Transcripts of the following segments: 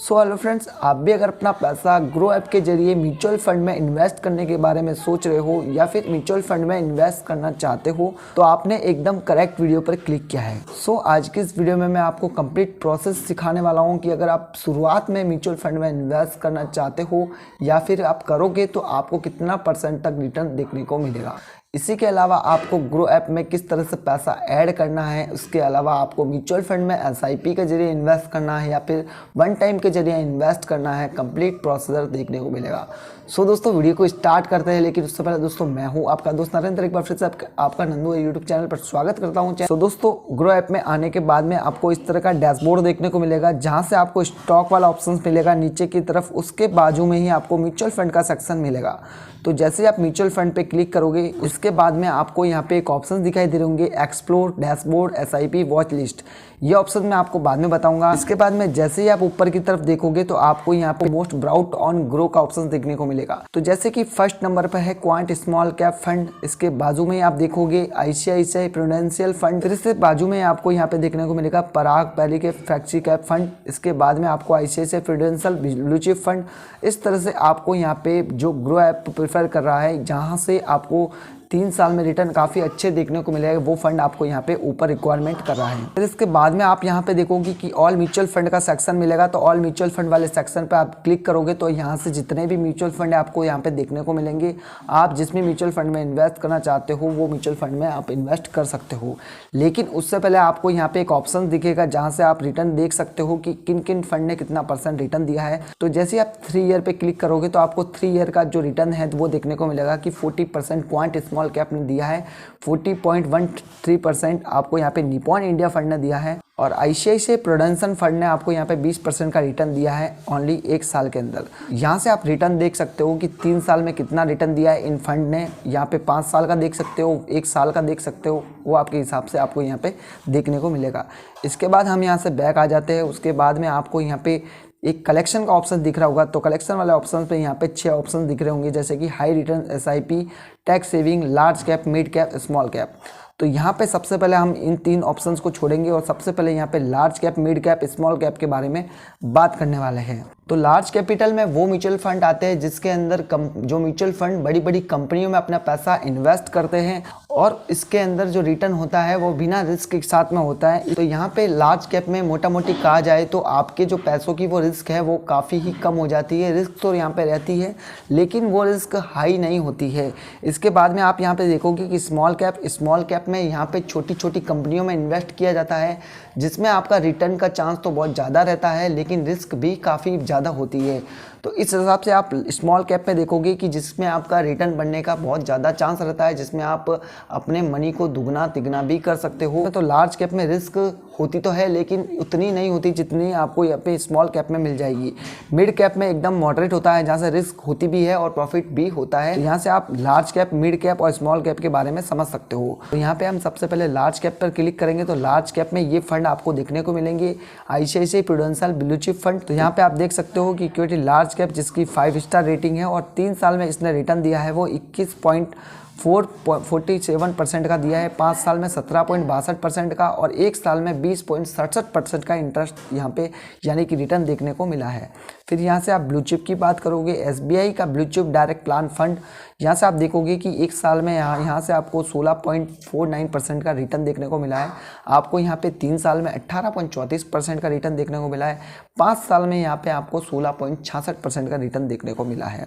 So hello friends, आप भी अगर अपना पैसा ग्रो ऐप के जरिए म्यूचुअल फंड में इन्वेस्ट करने के बारे में सोच रहे हो या फिर म्यूचुअल फंड में इन्वेस्ट करना चाहते हो तो आपने एकदम करेक्ट वीडियो पर क्लिक किया है। सो आज की इस वीडियो में मैं आपको कंप्लीट प्रोसेस सिखाने वाला हूं कि अगर आप शुरुआत में म्यूचुअल फंड में इन्वेस्ट करना चाहते हो या फिर आप करोगे तो आपको कितना % तक रिटर्न देखने को मिलेगा। इसी के अलावा आपको ग्रो ऐप में किस तरह से पैसा ऐड करना है, उसके अलावा आपको म्यूचुअल फंड में SIP के जरिए इन्वेस्ट करना है या फिर वन टाइम के जरिए इन्वेस्ट करना है, कंप्लीट प्रोसीजर देखने को मिलेगा। सो दोस्तों वीडियो को स्टार्ट करते हैं, लेकिन उससे पहले दोस्तों मैं हूं आपका दोस्त नरेंद्र, एक बार फिर से आपका नंदू यूट्यूब चैनल पर स्वागत करता हूं। सो दोस्तों ग्रो ऐप में आने के बाद में आपको इस तरह का डैशबोर्ड देखने को मिलेगा जहां से आपको स्टॉक वाला ऑप्शन मिलेगा नीचे की तरफ, उसके बाजू में ही आपको म्यूचुअल फंड का सेक्शन मिलेगा। तो जैसे आप म्यूचुअल फंड पे क्लिक करोगे उसके बाद में आपको यहाँ पे एक ऑप्शन दिखाई दे रहे होंगे, explore, dashboard, SIP, watch list. ये ऑप्शन मैं आपको बाद में बताऊंगा। इसके बाद में जैसे ही आप ऊपर की तरफ देखोगे तो आपको यहाँ पे मोस्ट ब्राउट ऑन ग्रो का ऑप्शन देखने को मिलेगा। तो जैसे कि फर्स्ट नंबर पर है क्वांट स्मॉल कैप फंड, इसके बाजू में आप देखोगे ICICI प्रूडेंशियल फंड, फिर इसके बाजू में आपको यहाँ पे देखने को मिलेगा पराग पैली के फ्लेक्सी कैप फंड, इसके बाद में आपको ICICI prudential blue chip fund. इस तरह से आपको यहाँ पे जो ग्रो ऐप प्रेफर कर रहा है जहाँ से आपको 3 साल में रिटर्न काफ़ी अच्छे देखने को मिलेगा, वो फंड आपको यहाँ पे ऊपर रिक्वायरमेंट कर रहा है। फिर इसके बाद में आप यहाँ पे देखोगे कि ऑल म्यूचुअल फंड का सेक्शन मिलेगा। तो ऑल म्यूचुअल फंड वाले सेक्शन पे आप क्लिक करोगे तो यहाँ से जितने भी म्यूचुअल फंड है आपको यहाँ पे देखने को मिलेंगे। आप जिसमें म्यूचुअल फंड में इन्वेस्ट करना चाहते हो वो म्यूचुअल फंड में आप इन्वेस्ट कर सकते हो, लेकिन उससे पहले आपको यहाँ पे एक ऑप्शन दिखेगा जहाँ से आप रिटर्न देख सकते हो कि किन किन फंड ने कितना % रिटर्न दिया है। तो जैसे आप 3 ईयर पे क्लिक करोगे तो आपको 3 ईयर का जो रिटर्न है वो देखने को मिलेगा कि 40% क्वांट स्मॉल कैप ने दिया है, 40.13% आपको यहाँ पे निपॉन इंडिया फंड ने दिया है और ICICI प्रूडेंशियल फंड ने आपको यहाँ पे 20% का रिटर्न दिया है ओनली 1 साल के अंदर। यहाँ से आप रिटर्न देख सकते हो कि 3 साल में कितना रिटर्न दिया है इन फंड ने। यहाँ पे 5 साल का देख सकते हो, 1 साल का देख सकते हो, वो आपके हिसाब से आपको यहाँ पे देखने को मिलेगा। इसके बाद हम यहाँ से बैक आ जाते हैं। उसके बाद में आपको यहाँ पे एक कलेक्शन का ऑप्शन दिख रहा होगा। तो कलेक्शन वाले ऑप्शन पे यहाँ पे 6 ऑप्शन दिख रहे होंगे, जैसे कि high return, SIP, tax saving, large cap, mid cap, small cap. तो यहाँ पे सबसे पहले हम इन 3 ऑप्शंस को छोड़ेंगे और सबसे पहले यहाँ पे large cap, mid cap, small cap के बारे में बात करने वाले हैं। तो लार्ज कैपिटल में वो म्यूचुअल फंड आते हैं जिसके अंदर जो म्यूचुअल फंड बड़ी बड़ी कंपनियों में अपना पैसा इन्वेस्ट करते हैं और इसके अंदर जो रिटर्न होता है वो बिना रिस्क के साथ में होता है। तो यहाँ पे लार्ज कैप में मोटा मोटी कहा जाए तो आपके जो पैसों की वो रिस्क है वो काफ़ी ही कम हो जाती है। रिस्क तो यहाँ पे रहती है लेकिन वो रिस्क हाई नहीं होती है। इसके बाद में आप यहाँ पे देखोगे कि स्मॉल कैप में यहाँ पे छोटी छोटी कंपनियों में इन्वेस्ट किया जाता है जिसमें आपका रिटर्न का चांस तो बहुत ज़्यादा रहता है लेकिन रिस्क भी काफ़ी ज़्यादा होती है। तो इस हिसाब से आप स्मॉल कैप में देखोगे कि जिसमें आपका रिटर्न बनने का बहुत ज़्यादा चांस रहता है, जिसमें आप अपने मनी को दुगना तिगना भी कर सकते हो। तो लार्ज कैप में रिस्क होती तो है लेकिन उतनी नहीं होती जितनी आपको यहाँ पे स्मॉल कैप में मिल जाएगी। मिड कैप में एकदम मॉडरेट होता है जहाँ से रिस्क होती भी है और प्रॉफिट भी होता है। यहाँ से आप लार्ज कैप, मिड कैप और स्मॉल कैप के बारे में समझ सकते हो। तो यहाँ पे हम सबसे पहले लार्ज कैप पर क्लिक करेंगे तो लार्ज कैप में ये फंड आपको देखने को मिलेंगे, ICICI prudential blue chip fund. तो यहाँ पे आप देख सकते हो कि इक्विटी लार्ज कैप जिसकी 5 स्टार रेटिंग है और 3 साल में इसने रिटर्न दिया है वो 21.47% का दिया है, 5 साल में 17.62% का और 1 साल में 20.67% का इंटरेस्ट यहाँ पे यानी कि रिटर्न देखने को मिला है। फिर यहाँ से आप ब्लू चिप की बात करोगे, SBI का blue chip direct plan fund, यहाँ से आप देखोगे कि 1 साल में यहाँ से आपको 16.49% का रिटर्न देखने को मिला है। आपको यहाँ पे 3 साल में 18.34% का रिटर्न देखने को मिला है, 5 साल में यहाँ पे आपको 16.66% का रिटर्न देखने को मिला है।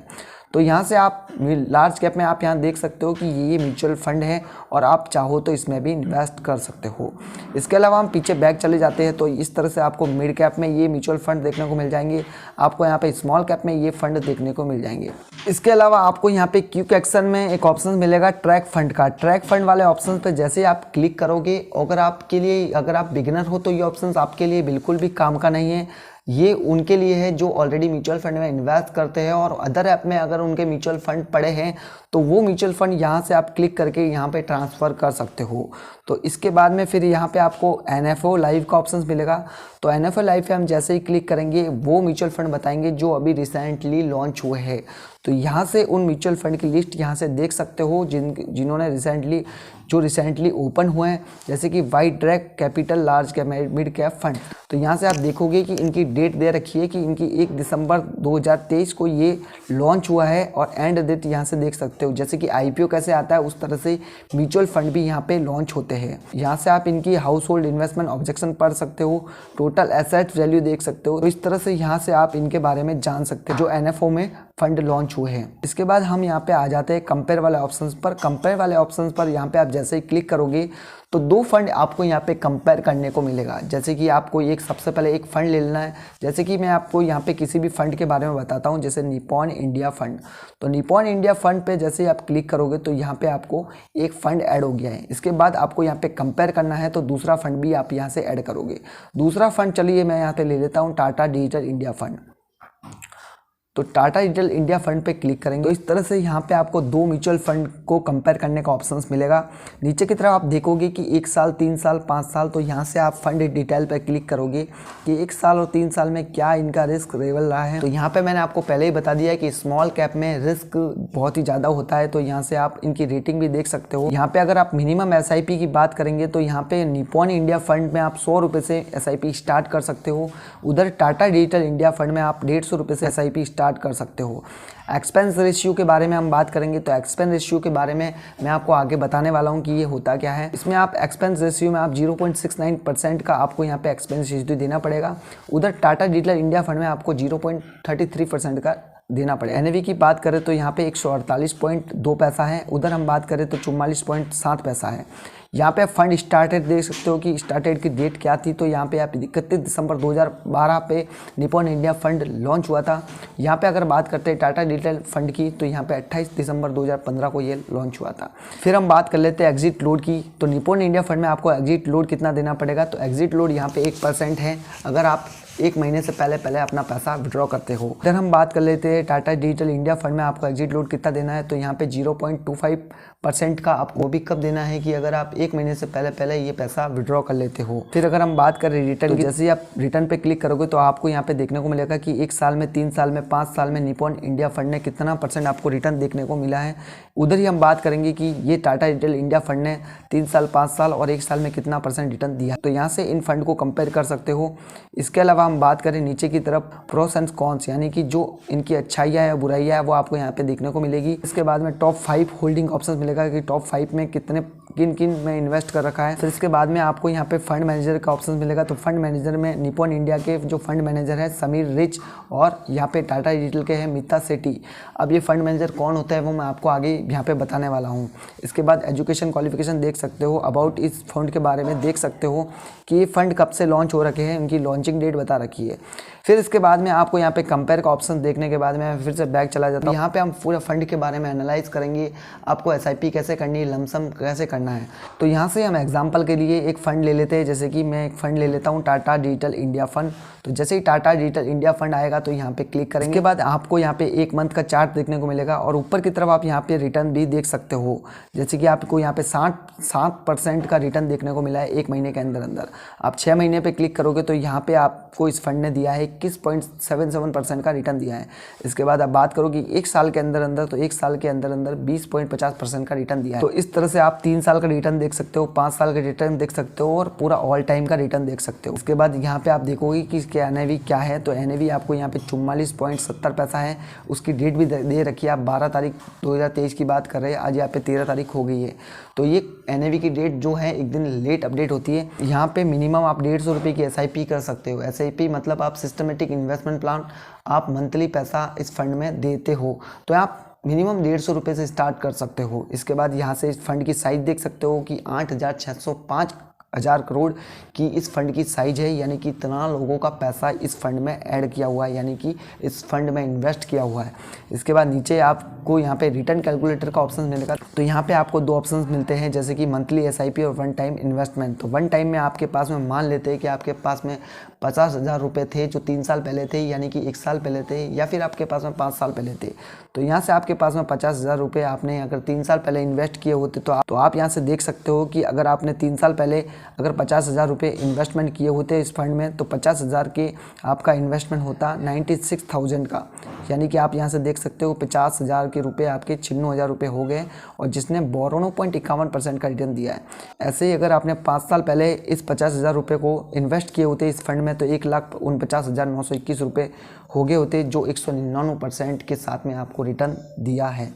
तो यहाँ से आप लार्ज कैप में आप यहाँ देख सकते हो कि ये म्यूचुअल फंड है और आप चाहो तो इसमें भी इन्वेस्ट कर सकते हो। इसके अलावा हम पीछे बैक चले जाते हैं तो इस तरह से आपको मिड कैप में ये म्यूचुअल फंड देखने को मिल जाएंगे, आपको यहाँ पे स्मॉल कैप में ये फंड देखने को मिल जाएंगे। इसके अलावा आपको यहाँ पे क्विक एक्शन में एक ऑप्शन मिलेगा ट्रैक फंड का। ट्रैक फंड वाले ऑप्शन पे जैसे ही आप क्लिक करोगे, अगर आप बिगिनर हो तो ये ऑप्शन आपके लिए बिल्कुल भी काम का नहीं है। ये उनके लिए है जो ऑलरेडी म्यूचुअल फंड में इन्वेस्ट करते हैं और अदर ऐप में अगर उनके म्यूचुअल फंड पड़े हैं तो वो म्यूचुअल फंड यहाँ से आप क्लिक करके यहाँ पे ट्रांसफ़र कर सकते हो। तो इसके बाद में फिर यहाँ पे आपको NFO लाइव का ऑप्शन मिलेगा। तो NFO लाइव पे हम जैसे ही क्लिक करेंगे वो म्यूचुअल फंड बताएंगे जो अभी रिसेंटली लॉन्च हुए हैं। तो यहाँ से उन म्यूचुअल फंड की लिस्ट यहाँ से देख सकते हो जिन्होंने रिसेंटली ओपन हुए हैं, जैसे कि white drag capital large cap mid cap fund. तो यहाँ से आप देखोगे कि इनकी डेट दे रखी है कि इनकी 1 दिसंबर 2023 को ये लॉन्च हुआ है और एंड डेट यहाँ से देख सकते हो। जैसे कि IPO कैसे आता है उस तरह से म्यूचुअल फंड भी यहाँ पे लॉन्च होते हैं। यहाँ से आप इनकी हाउस होल्ड इन्वेस्टमेंट ऑब्जेक्शन पढ़ सकते हो, टोटल एसेट वैल्यू देख सकते हो। तो इस तरह से यहाँ से आप इनके बारे में जान सकते हो जो NFO में फंड लॉन्च हुए हैं। इसके बाद हम यहाँ पे आ जाते हैं कंपेयर वाले ऑप्शंस पर। कंपेयर वाले ऑप्शंस पर यहाँ पे आप जैसे ही क्लिक करोगे तो 2 फंड आपको यहाँ पे कंपेयर करने को मिलेगा। जैसे कि आपको सबसे पहले एक फ़ंड ले लेना है। जैसे कि मैं आपको यहाँ पे किसी भी फंड के बारे में बताता हूँ, जैसे निपॉन इंडिया फंड। तो निपॉन इंडिया फंड पे जैसे ही आप क्लिक करोगे तो यहाँ पे आपको एक फ़ंड ऐड हो गया है। इसके बाद आपको यहाँ पे कंपेयर करना है तो दूसरा फंड भी आप यहाँ से ऐड करोगे। दूसरा फंड चलिए मैं यहाँ पे ले लेता हूँ टाटा डिजिटल इंडिया फंड। तो टाटा डिजिटल इंडिया फंड पे क्लिक करेंगे तो इस तरह से यहाँ पे आपको 2 म्यूचुअल फंड को कंपेयर करने का ऑप्शंस मिलेगा। नीचे की तरफ आप देखोगे कि 1 साल, 3 साल, 5 साल। तो यहाँ से आप फंड डिटेल पे क्लिक करोगे कि 1 साल और 3 साल में क्या इनका रिस्क लेवल रहा है। तो यहाँ पे मैंने आपको पहले ही बता दिया है कि स्मॉल कैप में रिस्क बहुत ही ज़्यादा होता है। तो यहाँ से आप इनकी रेटिंग भी देख सकते हो। यहाँ पे अगर आप मिनिमम SIP की बात करेंगे तो यहाँ पे निपॉन इंडिया फंड में आप 100 रुपये से SIP स्टार्ट कर सकते हो। उधर टाटा डिजिटल इंडिया फंड में आप 150 रुपये से SIP स्टार्ट कर सकते हो। एक्सपेंस रेशियो के बारे में हम बात करेंगे तो एक्सपेंस रेशियो के बारे में मैं आपको आगे बताने वाला हूं कि ये होता क्या है। इसमें आप एक्सपेंस रेशियो में आप 0.69% का आपको यहाँ पे एक्सपेंस रेशियो देना पड़ेगा। उधर टाटा डिजिटल इंडिया फंड में आपको 0.33% का देना पड़ेगा। NAV की बात करें तो यहाँ पे 148.2 पैसा है। उधर हम बात करें तो 44.7 पैसा है। यहाँ पे आप फंड स्टार्टेड देख सकते हो कि स्टार्टेड की डेट क्या थी। तो यहाँ पे आप 31 दिसंबर 2012 पे निपॉन इंडिया फंड लॉन्च हुआ था। यहाँ पे अगर बात करते हैं टाटा डिजिटल फंड की तो यहाँ पे 28 दिसंबर 2015 को ये लॉन्च हुआ था। फिर हम बात कर लेते हैं एग्जिट लोड की। तो निपॉन इंडिया फंड में आपको एग्जिट लोड कितना देना पड़ेगा। तो एग्जिट लोड यहाँ पे 1% है अगर आप 1 महीने से पहले अपना पैसा विड्रॉ करते हो। इधर हम बात कर लेते हैं टाटा डिजिटल इंडिया फंड में आपको एग्जिट लोड कितना देना है। तो यहाँ पे 0.25% का आपको भी कब देना है कि अगर आप 1 महीने से पहले ये पैसा विड्रॉ कर लेते हो। फिर अगर हम बात करें रिटर्न की, जैसे ही आप रिटर्न पे क्लिक करोगे तो आपको यहाँ पे देखने को मिलेगा कि 1 साल में, 3 साल में, 5 साल में निपॉन इंडिया फंड ने कितना % आपको रिटर्न देखने को मिला है। उधर ही हम बात करेंगे कि ये टाटा डिजिटल इंडिया फंड ने 3 साल, 5 साल और 1 साल में कितना % रिटर्न दिया। तो यहाँ से इन फंड को कंपेयर कर सकते हो। इसके अलावा हम बात करें नीचे की तरफ प्रोस एंड कॉन्स, यानी कि जो इनकी अच्छाइयाँ या बुराइयाँ है वो आपको यहाँ पे देखने को मिलेगी। इसके बाद में टॉप 5 होल्डिंग ऑप्शन मिलेगा कि टॉप 5 में किन किन में इन्वेस्ट कर रखा है। फिर इसके बाद में आपको यहाँ पे फंड मैनेजर का ऑप्शन मिलेगा। तो फंड मैनेजर में निपॉन इंडिया के जो फंड मैनेजर है समीर रिच और यहाँ पे टाटा डिजिटल के हैं मिता सेठी। अब ये फंड मैनेजर कौन होता है वो मैं आपको आगे यहाँ पे बताने वाला हूँ। इसके बाद एजुकेशन क्वालिफिकेशन देख सकते हो, अबाउट इस फंड के बारे में देख सकते हो कि ये फंड कब से लॉन्च हो रखे हैं, उनकी लॉन्चिंग डेट बता रखी है। फिर इसके बाद में आपको यहाँ पे कंपेयर का ऑप्शन देखने के बाद में फिर से बैक चला जाता हूँ। यहाँ पे हम पूरा फंड के बारे में एनालाइज करेंगे, आपको SIP कैसे करनी है, लमसम कैसे करना है। तो यहाँ से हम एग्जांपल के लिए एक फ़ंड ले लेते हैं। जैसे कि मैं एक फ़ंड ले लेता हूँ टाटा डिजिटल इंडिया फंड। तो जैसे ही टाटा डिजिटल इंडिया फंड आएगा तो यहाँ पे क्लिक करेंगे। इसके बाद आपको यहाँ पे 1 मंथ का चार्ट देखने को मिलेगा और ऊपर की तरफ आप यहाँ पे रिटर्न भी देख सकते हो। जैसे कि आपको यहाँ पे 7% का रिटर्न देखने को मिला है 1 महीने के अंदर। आप 6 महीने पे क्लिक करोगे तो यहाँ पे आपको इस फंड ने दिया है 21.77% का रिटर्न दिया है। इसके बाद आप बात करो कि 1 साल के अंदर तो 1 साल के अंदर 20.50% का रिटर्न दिया है। तो इस तरह से आप 3 साल का रिटर्न देख सकते हो, 5 साल का रिटर्न देख सकते हो और पूरा ऑल टाइम का रिटर्न देख सकते हो। उसके बाद यहाँ पे आप देखोगे कि इसके NAV क्या है। तो NAV आपको यहाँ पे 44.70 पैसा है। उसकी डेट भी दे रखी है, आप 12 तारीख 2023 की बात कर रहे हैं, आज यहाँ पे 13 तारीख हो गई है। तो ये NAV की डेट जो है एक दिन लेट अपडेट होती है। यहाँ पे मिनिमम आप 150 रुपये की SIP कर सकते हो। SIP मतलब आप सिस्टमेटिक इन्वेस्टमेंट प्लान, आप मंथली पैसा इस फंड में देते हो। तो आप मिनिमम 150 रुपये से स्टार्ट कर सकते हो। इसके बाद यहाँ से इस फंड की साइज देख सकते हो कि 8,605,000 करोड़ की इस फंड की साइज है, यानी कि इतना लोगों का पैसा इस फंड में ऐड किया हुआ है, यानी कि इस फंड में इन्वेस्ट किया हुआ है। इसके बाद नीचे आपको यहाँ पे रिटर्न कैलकुलेटर का ऑप्शन मिलेगा। तो यहाँ पे आपको 2 ऑप्शंस मिलते हैं, जैसे कि मंथली SIP और 1 टाइम इन्वेस्टमेंट। तो 1 टाइम में आपके पास में मान लेते हैं कि आपके पास में 50,000 रुपये थे जो 3 साल पहले थे, यानी कि 1 साल पहले थे, या फिर आपके पास में 5 साल पहले थे, तो यहाँ से आपके पास में 50,000 रुपये आपने अगर 3 साल पहले इन्वेस्ट किए होते तो आप यहाँ से देख सकते हो कि अगर आपने 3 साल पहले अगर 50,000 रुपये इन्वेस्टमेंट किए होते इस फंड में, तो 50,000 के आपका इन्वेस्टमेंट होता 96,000 का, यानी कि आप यहाँ से देख सकते हो 50,000 के रुपये आपके 96,000 रुपये हो गए, और जिसने 92.51% का रिटर्न दिया है। ऐसे ही अगर आपने 5 साल पहले इस 50,000 रुपये को इन्वेस्ट किए होते इस फंड में, तो 1,49,921 रुपये हो गए होते, जो 199% के साथ में आपको रिटर्न दिया है।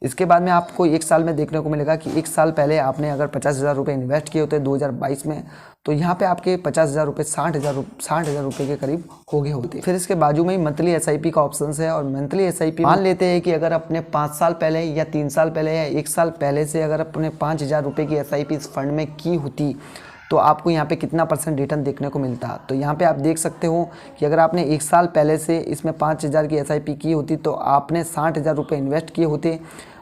इसके बाद में आपको 1 साल में देखने को मिलेगा कि 1 साल पहले आपने अगर 50,000 रुपये इन्वेस्ट किए होते 2022 में, तो यहाँ पे आपके 50,000 रुपये 60,000 रुपये के करीब हो गए होते। फिर इसके बाजू में ही मंथली SIP का ऑप्शन है, और मंथली SIP मान लेते हैं कि अगर अपने 5 साल पहले या 3 साल पहले या 1 साल पहले से अगर अपने 5,000 रुपये की SIP इस फंड में की होती, तो आपको यहाँ पे कितना % रिटर्न देखने को मिलता। तो यहाँ पे आप देख सकते हो कि अगर आपने 1 साल पहले से इसमें 5,000 की SIP की होती, तो आपने 60,000 रुपये इन्वेस्ट किए होते,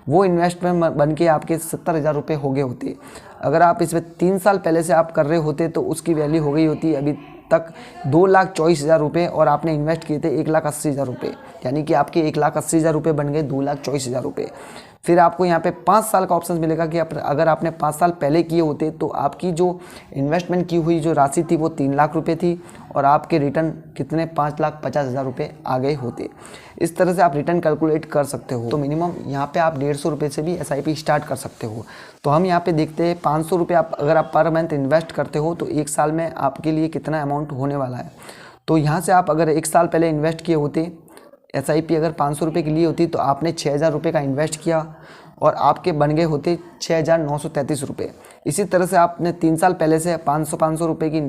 वो इन्वेस्टमेंट बन के आपके 70,000 रुपये हो गए होते। अगर आप इसमें 3 साल पहले से आप कर रहे होते, तो उसकी वैल्यू हो गई होती अभी तक 2,24,000 रुपये, और आपने इन्वेस्ट किए थे 1,80,000 रुपये, यानी कि आपके 1,80,000 रुपये बन गए 2,24,000 रुपये। फिर आपको यहाँ पे 5 साल का ऑप्शन मिलेगा कि अगर आपने 5 साल पहले किए होते, तो आपकी जो इन्वेस्टमेंट की हुई जो राशि थी वो 3 लाख रुपये थी, और आपके रिटर्न कितने 5,50,000 रुपये आ गए होते। इस तरह से आप रिटर्न कैलकुलेट कर सकते हो। तो मिनिमम यहाँ पे आप 150 रुपये से भी SIP स्टार्ट कर सकते हो। तो हम यहाँ पे देखते हैं 500 रुपये अगर आप पर मंथ इन्वेस्ट करते हो, तो 1 साल में आपके लिए कितना अमाउंट होने वाला है। तो यहाँ से आप अगर 1 साल पहले इन्वेस्ट किए होते, SIP अगर 500 रुपये की ली होती, तो आपने 6,000 रुपये का इन्वेस्ट किया, और आपके बन गए होते 6,933 रुपये। इसी तरह से आपने 3 साल पहले से 500 रुपये की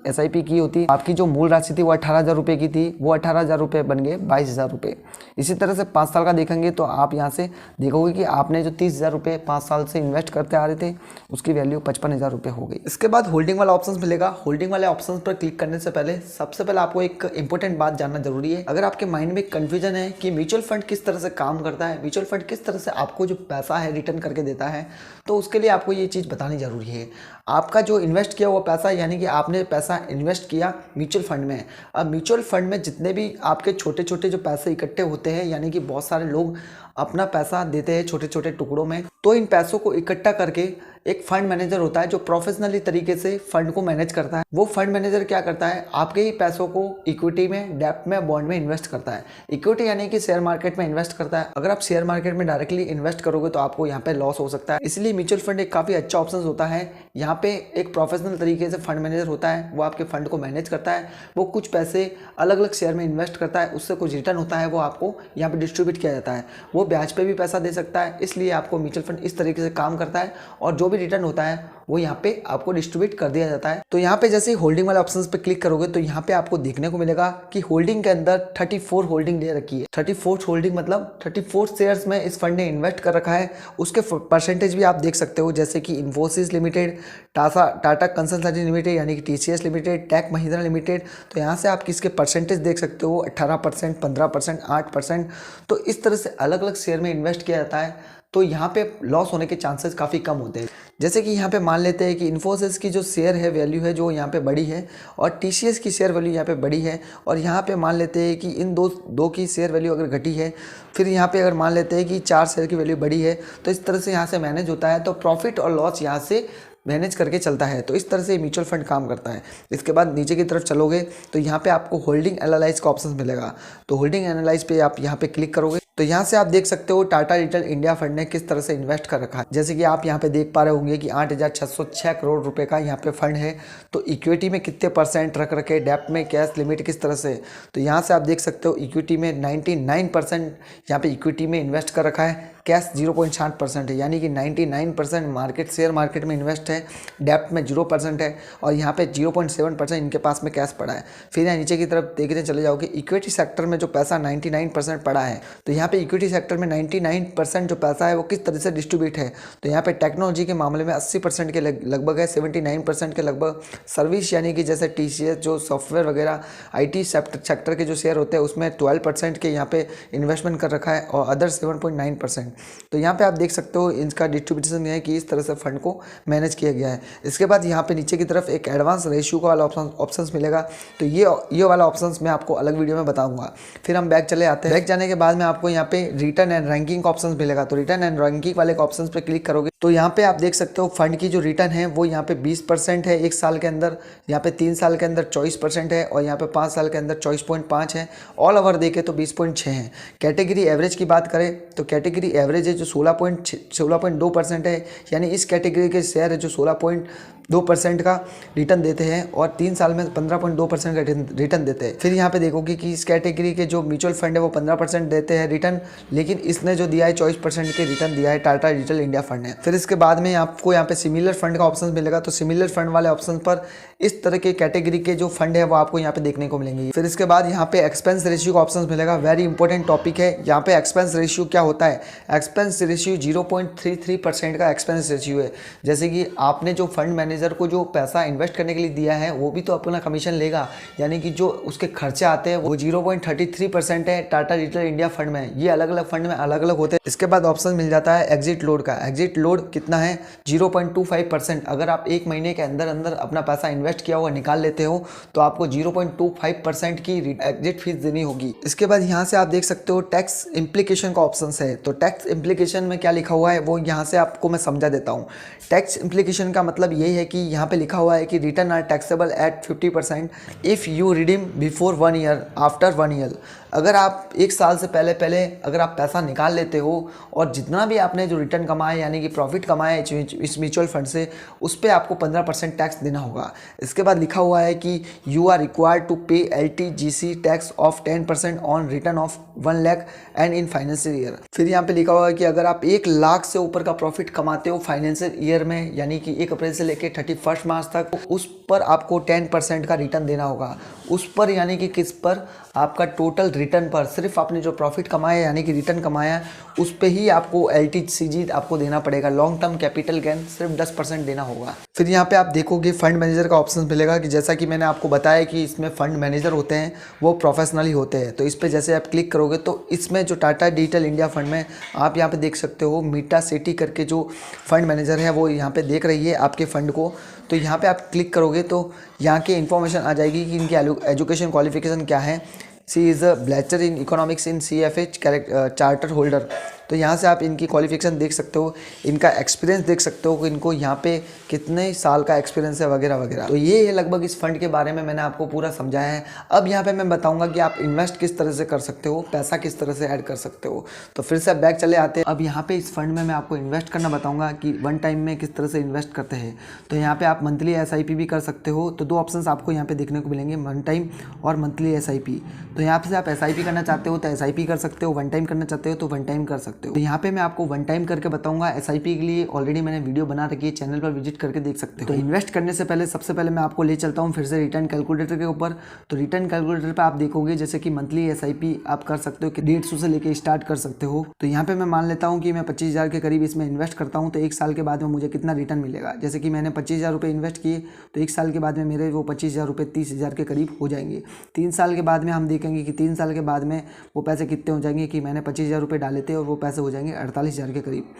SIP की होती, आपकी जो मूल राशि थी वो 18,000 रुपये की थी, वो 18,000 रुपये बन गए 22,000 रुपये। इसी तरह से 5 साल का देखेंगे तो आप यहाँ से देखोगे कि आपने जो 30,000 रुपये 5 साल से इन्वेस्ट करते आ रहे थे, उसकी वैल्यू 55,000 रुपये हो गई। इसके बाद होल्डिंग वाला ऑप्शन मिलेगा। होल्डिंग वाले ऑप्शन पर क्लिक करने से पहले सबसे पहले आपको एक इंपॉर्टेंट बात जानना जरूरी है। अगर आपके माइंड में कन्फ्यूजन है कि म्यूचुअल फंड किस तरह से काम करता है, म्यूचुअल फंड किस तरह से आपको जो पैसा है रिटर्न करके देता है, तो उसके लिए आपको ये चीज़ बतानी जरूरी है। आपका जो इन्वेस्ट किया हुआ पैसा, यानी कि आपने पैसा इन्वेस्ट किया म्यूचुअल फंड में। अब म्यूचुअल फंड में जितने भी आपके छोटे छोटे जो पैसे इकट्ठे होते हैं, यानी कि बहुत सारे लोग अपना पैसा देते हैं छोटे छोटे टुकड़ों में, तो इन पैसों को इकट्ठा करके एक फंड मैनेजर होता है जो प्रोफेशनली तरीके से फंड को मैनेज करता है। वो फंड मैनेजर क्या करता है, आपके ही पैसों को इक्विटी में, डेब्ट में, बॉन्ड में इन्वेस्ट करता है। इक्विटी यानी कि शेयर मार्केट में इन्वेस्ट करता है। अगर आप शेयर मार्केट में डायरेक्टली इन्वेस्ट करोगे तो आपको यहाँ पे लॉस हो सकता है, इसलिए म्यूचुअल फंड एक काफ़ी अच्छा ऑप्शन होता है। यहाँ पे एक प्रोफेशनल तरीके से फंड मैनेजर होता है, वो आपके फंड को मैनेज करता है, वो कुछ पैसे अलग अलग शेयर में इन्वेस्ट करता है, उससे कुछ रिटर्न होता है, वो आपको यहाँ पे डिस्ट्रीब्यूट किया जाता है। वो ब्याज पे भी पैसा दे सकता है, इसलिए आपको म्यूचुअल फंड इस तरीके से काम करता है, और जो भी रिटर्न होता है वो यहाँ पे आपको डिस्ट्रीब्यूट कर दिया जाता है। तो यहाँ पे जैसे ही होल्डिंग वाले ऑप्शंस पे क्लिक करोगे तो यहाँ पे आपको देखने को मिलेगा कि होल्डिंग के अंदर 34 होल्डिंग दे रखी है। 34 होल्डिंग मतलब 34 शेयर्स में इस फंड ने इन्वेस्ट कर रखा है। उसके परसेंटेज भी आप देख सकते हो, जैसे कि Infosys limited, Tata consultancy limited यानी कि TCS limited, tech Mahindra limited. तो यहाँ से आप किसके परसेंटेज देख सकते हो, 18%, 15%, 8%। तो इस तरह से अलग अलग शेयर में इन्वेस्ट किया जाता है, तो यहाँ पे लॉस होने के चांसेस काफ़ी कम होते हैं। जैसे कि यहाँ पे मान लेते हैं कि इन्फोसिस की जो शेयर है वैल्यू है जो यहाँ पे बड़ी है, और TCS की शेयर वैल्यू यहाँ पे बड़ी है, और यहाँ पे मान लेते हैं कि इन दो की शेयर वैल्यू अगर घटी है, फिर यहाँ पे अगर मान लेते हैं कि 4 शेयर की वैल्यू बड़ी है, तो इस तरह से यहाँ से मैनेज होता है। तो प्रॉफिट और लॉस यहाँ से मैनेज करके चलता है। तो इस तरह से म्यूचुअल फंड काम करता है। इसके बाद नीचे की तरफ चलोगे तो यहाँ पे आपको होल्डिंग एनालाइज का ऑप्शन मिलेगा। तो होल्डिंग एनालाइज पे आप यहाँ पे क्लिक करोगे तो यहाँ से आप देख सकते हो टाटा रिटेल इंडिया फंड ने किस तरह से इन्वेस्ट कर रखा है। जैसे कि आप यहाँ पे देख पा रहे होंगे कि 8,606 करोड़ रुपए का यहाँ पे फंड है। तो इक्विटी में कितने % रख रखे, डेप्ट में कैश लिमिट किस तरह से, तो यहाँ से आप देख सकते हो इक्विटी में 99% यहाँ पे इक्विटी में इन्वेस्ट कर रखा है, कैश 0.60% है, यानी कि 99% मार्केट शेयर मार्केट में इन्वेस्ट है, डेप्ट में 0% है, और यहाँ पे 0.7% इनके पास में कैश पड़ा है। फिर यहाँ नीचे की तरफ देखते चले जाओगे इक्विटी सेक्टर में जो पैसा 99% पड़ा है, तो यहाँ पे इक्विटी सेक्टर में 99% जो पैसा है वो किस तरह से डिस्ट्रीब्यूट है। तो यहाँ पे टेक्नोलॉजी के मामले में 80% के लगभग है, 79% के लगभग सर्विस यानी कि जैसे TCS जो सॉफ्टवेयर वगैरह IT सेक्टर के जो शेयर होते हैं उसमें 12% के यहाँ पे इन्वेस्टमेंट कर रखा है, और अदर 7.9%। तो यहाँ पे आप देख सकते हो इनका डिस्ट्रीब्यूशन है कि इस तरह से फंड को मैनेज किया गया है। इसके बाद यहाँ पे नीचे की तरफ एक एडवांस रेशियो का वाला ऑप्शंस मिलेगा। तो ये वाला ऑप्शंस मैं आपको अलग वीडियो में बताऊंगा। फिर हम बैक चले आते हैं। बैक जाने के बाद में आपको यहाँ पे रिटर्न एंड रैंकिंग का ऑप्शन मिलेगा। तो रिटर्न एंड रैंकिंग वाले ऑप्शन पे क्लिक करोगे तो यहाँ पे आप देख सकते हो फंड की जो रिटर्न है वो यहाँ पे 20% है एक साल के अंदर, यहाँ पे 3 साल के अंदर 24% है और यहाँ पे 5 साल के अंदर 24.5 है। ऑल ओवर देखे तो 20.6 है। कैटेगरी एवरेज की बात करें तो कैटेगरी एवरेज है जो 16.2% है, यानी इस कैटेगरी के शेयर है जो 16.2% का रिटर्न देते हैं और 3 साल में 15.2% का रिटर्न देते हैं। फिर यहाँ पे देखोगे कि इस कैटेगरी के जो म्यूचुअल फंड है वो 15% देते हैं रिटर्न, लेकिन इसने जो दिया है 24% के रिटर्न दिया है टाटा डिजिटल इंडिया फंड ने। फिर इसके बाद में आपको यहाँ पे सिमिलर फंड का ऑप्शन मिलेगा। तो सिमिलर फंड वाले ऑप्शन पर इस तरह के कैटेगरी के जो फंड है वो आपको यहाँ पे देखने को मिलेंगे। फिर इसके बाद यहाँ पे एक्सपेंस रेशियो का ऑप्शन मिलेगा। वेरी इंपॉर्टेंट टॉपिक है। यहाँ पे एक्सपेंस रेशियो क्या होता है? एक्सपेंस रेशियो 0.33% का एक्सपेंस रेशियो है। जैसे कि आपने जो फंड मैनेजर को जो पैसा इन्वेस्ट करने के लिए दिया है वो भी तो अपना कमीशन लेगा, यानी कि जो उसके खर्चे आते हैं वो 0.33% है टाटा डिजिटल इंडिया फंड में। ये अलग अलग फंड में अलग अलग होते हैं। इसके बाद ऑप्शन मिल जाता है एग्जिट लोड का। एग्जिट लोड कितना है? 0.25%। अगर आप एक महीने के अंदर अंदर अपना पैसा इन्वेस्ट किया हुआ निकाल लेते हो तो आपको 0.25% की एग्जिट फीस देनी होगी। इसके बाद यहाँ से आप देख सकते हो टैक्स इम्प्लीकेशन का ऑप्शन है। तो टैक्स इम्प्लीकेशन में क्या लिखा हुआ है वो यहाँ से आपको मैं समझा देता हूँ। टैक्स इम्प्लीकेशन का मतलब यही है कि यहाँ पे लिखा हुआ है कि return are taxable at 50% if you redeem before 1 year after 1 year. अगर आप एक साल से पहले अगर आप पैसा निकाल लेते हो और जितना भी आपने जो रिटर्न कमाया यानी कि प्रॉफिट कमाया इस म्यूचुअल फंड से, उस पर आपको 15% टैक्स देना होगा। इसके बाद लिखा हुआ है कि यू आर रिक्वायर्ड टू पे LTGC tax of 10% on return of 1 lakh and in financial year. फिर यहाँ पे लिखा हुआ है कि अगर आप 1 लाख से ऊपर का प्रॉफिट कमाते हो फाइनेंशियल ईयर में, यानी कि 1 अप्रैल से लेकर 31 मार्च तक, उस पर आपको 10% का रिटर्न देना होगा। उस पर यानी कि किस पर? आपका टोटल रिटर्न पर, सिर्फ आपने जो प्रॉफिट कमाया यानी कि रिटर्न कमाया उस पे ही आपको LTCG आपको देना पड़ेगा। लॉन्ग टर्म कैपिटल गेन सिर्फ 10% देना होगा। फिर यहाँ पे आप देखोगे फंड मैनेजर का ऑप्शन मिलेगा कि जैसा कि मैंने आपको बताया कि इसमें फंड मैनेजर होते हैं वो प्रोफेशनल ही होते हैं। तो इस पर जैसे आप क्लिक करोगे तो इसमें जो टाटा डिजिटल इंडिया फंड में आप यहाँ पे देख सकते हो मीटा सेठी करके जो फंड मैनेजर है वो यहाँ पे देख रही है आपके फंड को। तो यहाँ पे आप क्लिक करोगे तो यहाँ की इन्फॉर्मेशन आ जाएगी कि इनकी एजुकेशन क्वालिफिकेशन क्या है। She is a bachelor in economics in CFA charter holder. तो यहाँ से आप इनकी क्वालिफिकेशन देख सकते हो, इनका एक्सपीरियंस देख सकते हो कि इनको यहाँ पे कितने साल का एक्सपीरियंस है वगैरह वगैरह। तो ये है लगभग इस फंड के बारे में मैंने आपको पूरा समझाया है। अब यहाँ पे मैं बताऊंगा कि आप इन्वेस्ट किस तरह से कर सकते हो, पैसा किस तरह से ऐड कर सकते हो। तो फिर से बैक चले आते हैं। अब यहाँ पे इस फंड में मैं आपको इन्वेस्ट करना बताऊँगा कि वन टाइम में किस तरह से इन्वेस्ट करते हैं। तो यहाँ पर आप मंथली SIP भी कर सकते हो। तो 2 ऑप्शन आपको यहाँ पे देखने को मिलेंगे, वन टाइम और मंथली SIP। तो यहाँ से आप SIP करना चाहते हो तो SIP कर सकते हो, वन टाइम करना चाहते हो तो वन टाइम कर सकते हो। तो यहाँ पे मैं आपको वन टाइम करके बताऊंगा। SIP के लिए ऑलरेडी मैंने वीडियो बना रखी है, चैनल पर विजिट करके देख सकते हो। तो इन्वेस्ट करने से पहले सबसे पहले मैं आपको ले चलता हूँ फिर से रिटर्न कैलकुलेटर के ऊपर। तो रिटर्न कैलकुलेटर पे आप देखोगे जैसे कि मंथली SIP आप कर सकते हो कि 150 से लेके स्टार्ट कर सकते हो। तो यहाँ पे मैं मान लेता हूँ कि मैं 25,000 के करीब इसमें इन्वेस्ट करता हूँ। तो 1 साल के बाद में मुझे कितना रिटर्न मिलेगा? जैसे कि मैंने 25,000 रुपये इन्वेस्ट किए तो 1 साल के बाद में मेरे वो 25,000 रुपये 30,000 के करीब हो जाएंगे। 3 साल के बाद में हम देखेंगे कि 3 साल के बाद में वो पैसे कितने हो जाएंगे कि मैंने 25,000 रुपये डाले थे और वो पैसे हो जाएंगे 48,000 के करीब।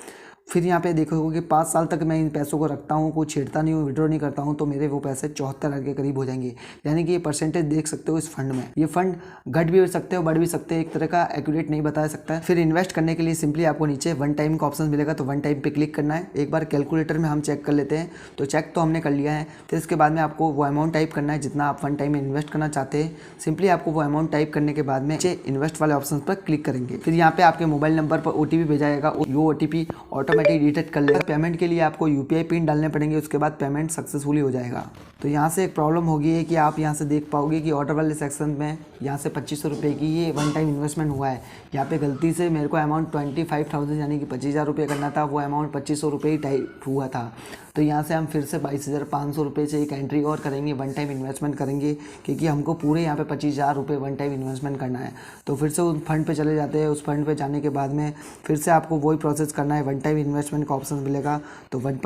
फिर यहाँ पे देखोगे कि 5 साल तक मैं इन पैसों को रखता हूँ, कुछ छेड़ता नहीं हूँ, विड्रॉ नहीं करता हूँ, तो मेरे वो पैसे 74,000 के करीब हो जाएंगे। यानी कि ये परसेंटेज देख सकते हो इस फंड में। ये फंड घट भी सकते हो, बढ़ भी सकते हैं, एक तरह का एक्यूरेट नहीं बता सकता है। फिर इन्वेस्ट करने के लिए सिंपली आपको नीचे वन टाइम का ऑप्शन मिलेगा। तो वन टाइम पे क्लिक करना है। एक बार कैलकुलेटर में हम चेक कर लेते हैं। तो चेक तो हमने कर लिया है। फिर इसके बाद में आपको वो अमाउंट टाइप करना है जितना आप वन टाइम में इन्वेस्ट करना चाहते हैं। सिंपली आपको वो अमाउंट टाइप करने के बाद में नीचे इन्वेस्ट वाले ऑप्शन पर क्लिक करेंगे। फिर यहाँ पे आपके मोबाइल नंबर पर OTP भेजा जाएगा। वो OTP ऑटोमेटिक डिटेक्ट कर लेगा। पेमेंट के लिए आपको UPI पिन डालने पड़ेंगे, उसके बाद पेमेंट सक्सेसफुली हो जाएगा। तो यहाँ से एक प्रॉब्लम होगी है कि आप यहाँ से देख पाओगे कि ऑर्डर वाले सेक्शन में यहाँ से 2500 रुपये की ये वन टाइम इन्वेस्टमेंट हुआ है। यहाँ पे गलती से मेरे को अमाउंट 25,000 यानी कि 25,000 रुपये करना था, वो अमाउंट 2500 रुपये ही टाइप हुआ था। तो यहाँ से हम फिर से 22,500 रुपये से एक एंट्री और करेंगे, वन टाइम इन्वेस्टमेंट करेंगे, क्योंकि हमको पूरे यहाँ पे 25,000 रुपये वन टाइम इन्वेस्टमेंट करना है। तो फिर से उस फंड पे चले जाते हैं। उस फंड पे जाने के बाद में फिर से आपको वही प्रोसेस करना है। वन टाइम इन्वेस्टमेंट का ऑप्शन मिलेगा। तो वन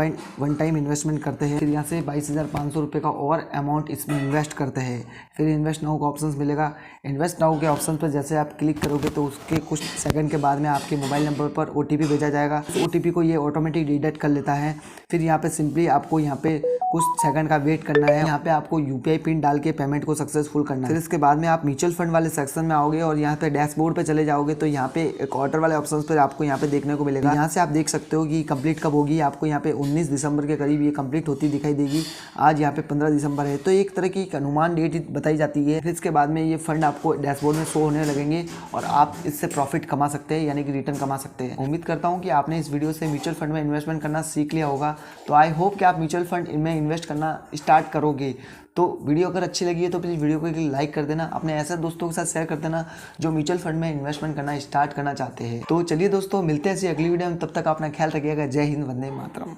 टाइम इन्वेस्टमेंट करते हैं। फिर यहाँ से 22,500 रुपये का का और अमाउंट इसमें इन्वेस्ट करते हैं। फिर इन्वेस्ट नाउ का ऑप्शन मिलेगा। इन्वेस्ट नाउ के ऑप्शन पर जैसे आप क्लिक करोगे तो उसके कुछ सेकंड के बाद में आपके मोबाइल नंबर पर OTP भेजा जाएगा। उस OTP को ये ऑटोमेटिक डिटेक्ट कर लेता है। फिर यहाँ पे सिंपली आपको यहाँ पे कुछ सेकंड का वेट करना है। यहाँ पे आपको UPI पिन डाल के पेमेंट को सक्सेसफुल करना है। फिर इसके बाद में आप म्यूचुअल फंड वाले सेक्शन में आओगे और यहाँ पे डैशबोर्ड पे चले जाओगे तो यहाँ पे क्वार्टर वाले ऑप्शन पर आपको यहाँ पे देखने को मिलेगा। यहाँ से आप देख सकते हो कि कंप्लीट कब होगी। आपको यहाँ पे 19 दिसंबर के करीब ये कंप्लीट होती दिखाई देगी। आज यहाँ पे 15 दिसंबर है, तो एक तरह की अनुमान डेट बताई जाती है। फिर इसके बाद में ये फंड आपको डैशबोर्ड में शो होने लगेंगे और आप इससे प्रॉफिट कमा सकते हैं, यानी कि रिटर्न कमा सकते हैं। उम्मीद करता हूँ कि आपने इस वीडियो से म्यूचुअल फंड में इन्वेस्टमेंट करना सीख लिया होगा। तो आई होप कि आप म्यूचुअल फंड में इन्वेस्ट करना स्टार्ट करोगे। तो वीडियो अगर अच्छी लगी है तो प्लीज़ वीडियो को एक लाइक कर देना, अपने ऐसे दोस्तों के साथ शेयर कर देना जो म्यूचुअल फंड में इन्वेस्टमेंट करना स्टार्ट करना चाहते हैं। तो चलिए दोस्तों, मिलते हैं ऐसी अगली वीडियो में। तब तक अपना ख्याल रखिएगा। जय हिंद, वंदे मातरम।